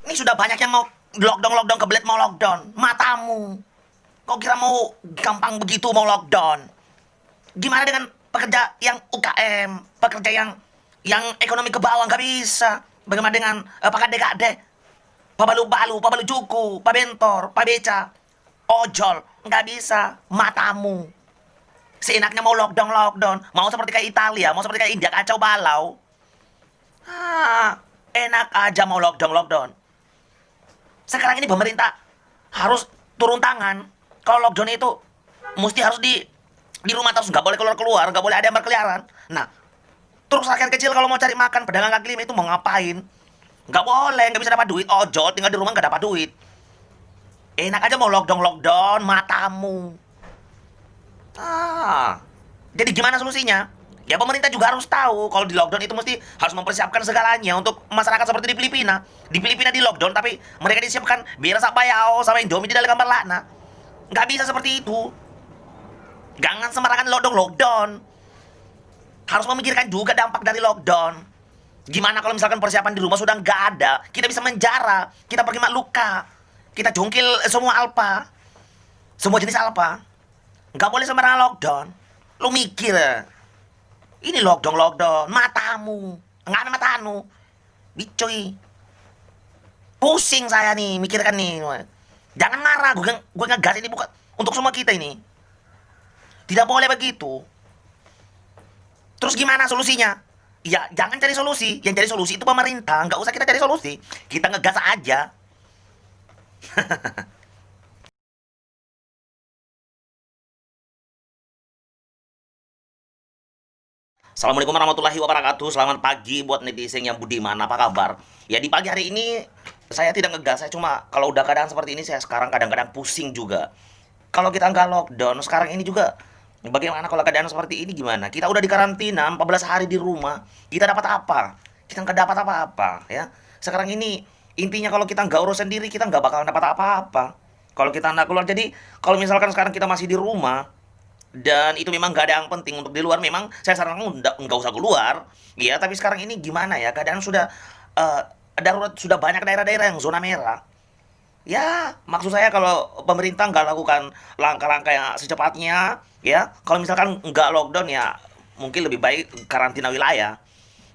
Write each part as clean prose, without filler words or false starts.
Ini sudah banyak yang mau lockdown kebelet mau lockdown. Matamu. Kau kira mau gampang begitu mau lockdown? Gimana dengan pekerja yang UKM, pekerja yang ekonomi ke bawah nggak bisa? Bagaimana dengan pakade-kade, pabalu-balu, pabalu juku, pabentor, pabeca, ojol, nggak bisa. Matamu. Seenaknya mau lockdown, mau seperti kayak Italia, mau seperti kayak India kacau balau. Enak aja mau lockdown. Sekarang ini pemerintah harus turun tangan. Kalau lockdown itu mesti harus di rumah terus, nggak boleh keluar, nggak boleh ada yang berkeliaran. Nah, terus rakyat kecil kalau mau cari makan, pedagang kaki lima itu mau ngapain? Nggak boleh, nggak bisa dapat duit. Ojol tinggal di rumah nggak dapat duit. Enak aja mau lockdown, matamu. Ah, jadi gimana solusinya? Ya pemerintah juga harus tahu kalau di lockdown itu mesti harus mempersiapkan segalanya untuk masyarakat seperti di Filipina. Di Filipina di lockdown tapi mereka disiapkan biar sak bayau sama Indomie di dalam kamar lakna. Nggak bisa seperti itu. Jangan sembarangan lockdown. Harus memikirkan juga dampak dari lockdown. Gimana kalau misalkan persiapan di rumah sudah nggak ada? Kita bisa menjara, kita pergi mak luka, kita jungkil semua alpa, semua jenis alpa. Nggak boleh sembarangan lockdown. Lu mikir ya. Ini lockdown, matamu, nggak ada matamu, bicoy. Pusing saya nih, mikirkan nih. Jangan marah, gue ngegas ini bukan untuk semua kita ini. Tidak boleh begitu. Terus gimana solusinya? Ya, jangan cari solusi. Yang cari solusi itu pemerintah. Nggak usah kita cari solusi. Kita ngegas aja. Assalamualaikum warahmatullahi wabarakatuh. Selamat pagi buat netizen yang budiman. Apa kabar? Ya di pagi hari ini saya tidak ngegas. Saya cuma kalau udah keadaan seperti ini saya sekarang kadang-kadang pusing juga. Kalau kita nggak lockdown sekarang ini juga bagaimana kalau keadaan seperti ini gimana? Kita udah di karantina 14 hari di rumah. Kita dapat apa? Kita nggak dapat apa-apa ya. Sekarang ini intinya kalau kita nggak urus sendiri kita nggak bakalan dapat apa-apa. Kalau kita nggak keluar jadi kalau misalkan sekarang kita masih di rumah dan itu memang gak ada yang penting untuk di luar, memang saya sarankan nggak usah keluar ya. Tapi sekarang ini gimana ya, keadaan sudah eh, darurat, sudah banyak daerah-daerah yang zona merah ya. Maksud saya kalau pemerintah nggak lakukan langkah-langkah yang secepatnya ya, kalau misalkan nggak lockdown ya mungkin lebih baik karantina wilayah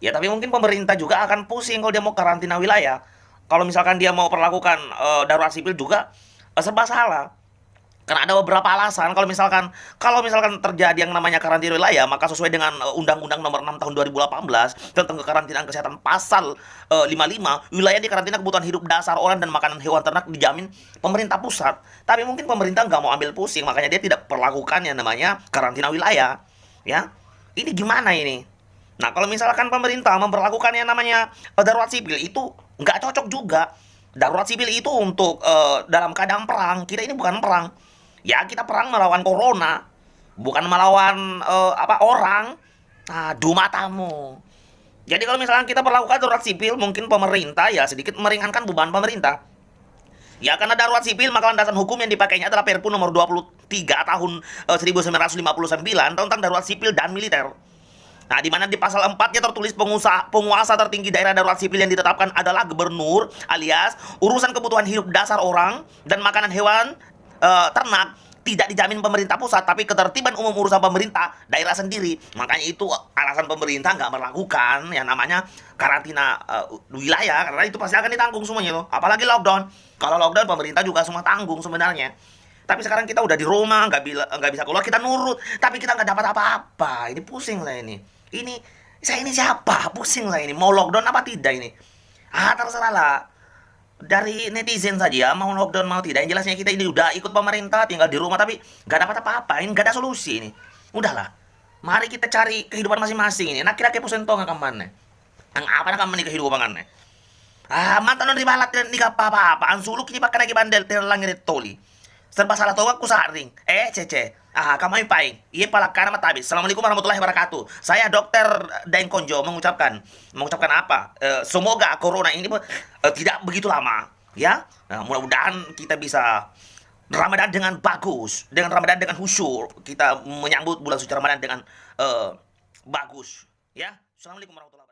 ya. Tapi mungkin pemerintah juga akan pusing kalau dia mau karantina wilayah. Kalau misalkan dia mau perlakukan darurat sipil juga serba salah. Karena ada beberapa alasan. Kalau misalkan terjadi yang namanya karantina wilayah, maka sesuai dengan Undang-Undang Nomor 6 Tahun 2018 tentang kekarantinaan kesehatan pasal 55, wilayah di karantina kebutuhan hidup dasar orang dan makanan hewan ternak dijamin pemerintah pusat. Tapi mungkin pemerintah nggak mau ambil pusing, makanya dia tidak perlakukan yang namanya karantina wilayah. Ya, ini gimana ini? Nah, kalau misalkan pemerintah memperlakukan yang namanya darurat sipil itu nggak cocok juga. Darurat sipil itu untuk dalam keadaan perang. Kita ini bukan perang. Ya, kita perang melawan corona, bukan melawan orang. Aduh matamu. Jadi kalau misalnya kita perlakukan darurat sipil, mungkin pemerintah ya sedikit meringankan beban pemerintah. Ya, karena darurat sipil maka landasan hukum yang dipakainya adalah Perpu nomor 23 tahun 1959 tentang darurat sipil dan militer. Nah, di mana di pasal 4-nya tertulis penguasa tertinggi daerah darurat sipil yang ditetapkan adalah gubernur alias urusan kebutuhan hidup dasar orang dan makanan hewan ternak tidak dijamin pemerintah pusat, tapi ketertiban umum urusan pemerintah daerah sendiri. Makanya itu alasan pemerintah nggak melakukan yang namanya karantina wilayah, karena itu pasti akan ditanggung semuanya loh. Apalagi lockdown. Kalau lockdown pemerintah juga semua tanggung sebenarnya. Tapi sekarang kita udah di rumah, nggak bisa keluar, kita nurut, tapi kita nggak dapat apa-apa. Ini pusing saya ini. Ini saya ini siapa? Pusing saya ini. Mau lockdown apa tidak ini? Terserah lah. Dari netizen saja mau lockdown mau tidak. Yang jelasnya kita ini udah ikut pemerintah, tinggal di rumah tapi nggak dapat apa-apa. Ini nggak ada solusi ini. Udahlah. Mari kita cari kehidupan masing-masing ini. Nah, kira-kira pusen to nggak kemana? Ang apa na kaman ni kehidupan kan? Mantan di balat ni ka apa-apa. Ang suluk ini pakai lagi bandel lang ni toli. Serba salah tahu aku saring. Cece. Kamu paing. Iya palakana matabis. Assalamualaikum warahmatullahi wabarakatuh. Saya Dokter Daeng Konjo mengucapkan apa? Semoga corona ini tidak begitu lama, ya. Nah, mudah-mudahan kita bisa Ramadan dengan bagus, dengan Ramadan dengan khusyuk. Kita menyambut bulan suci Ramadan dengan bagus, ya. Assalamualaikum warahmatullahi wabarakatuh.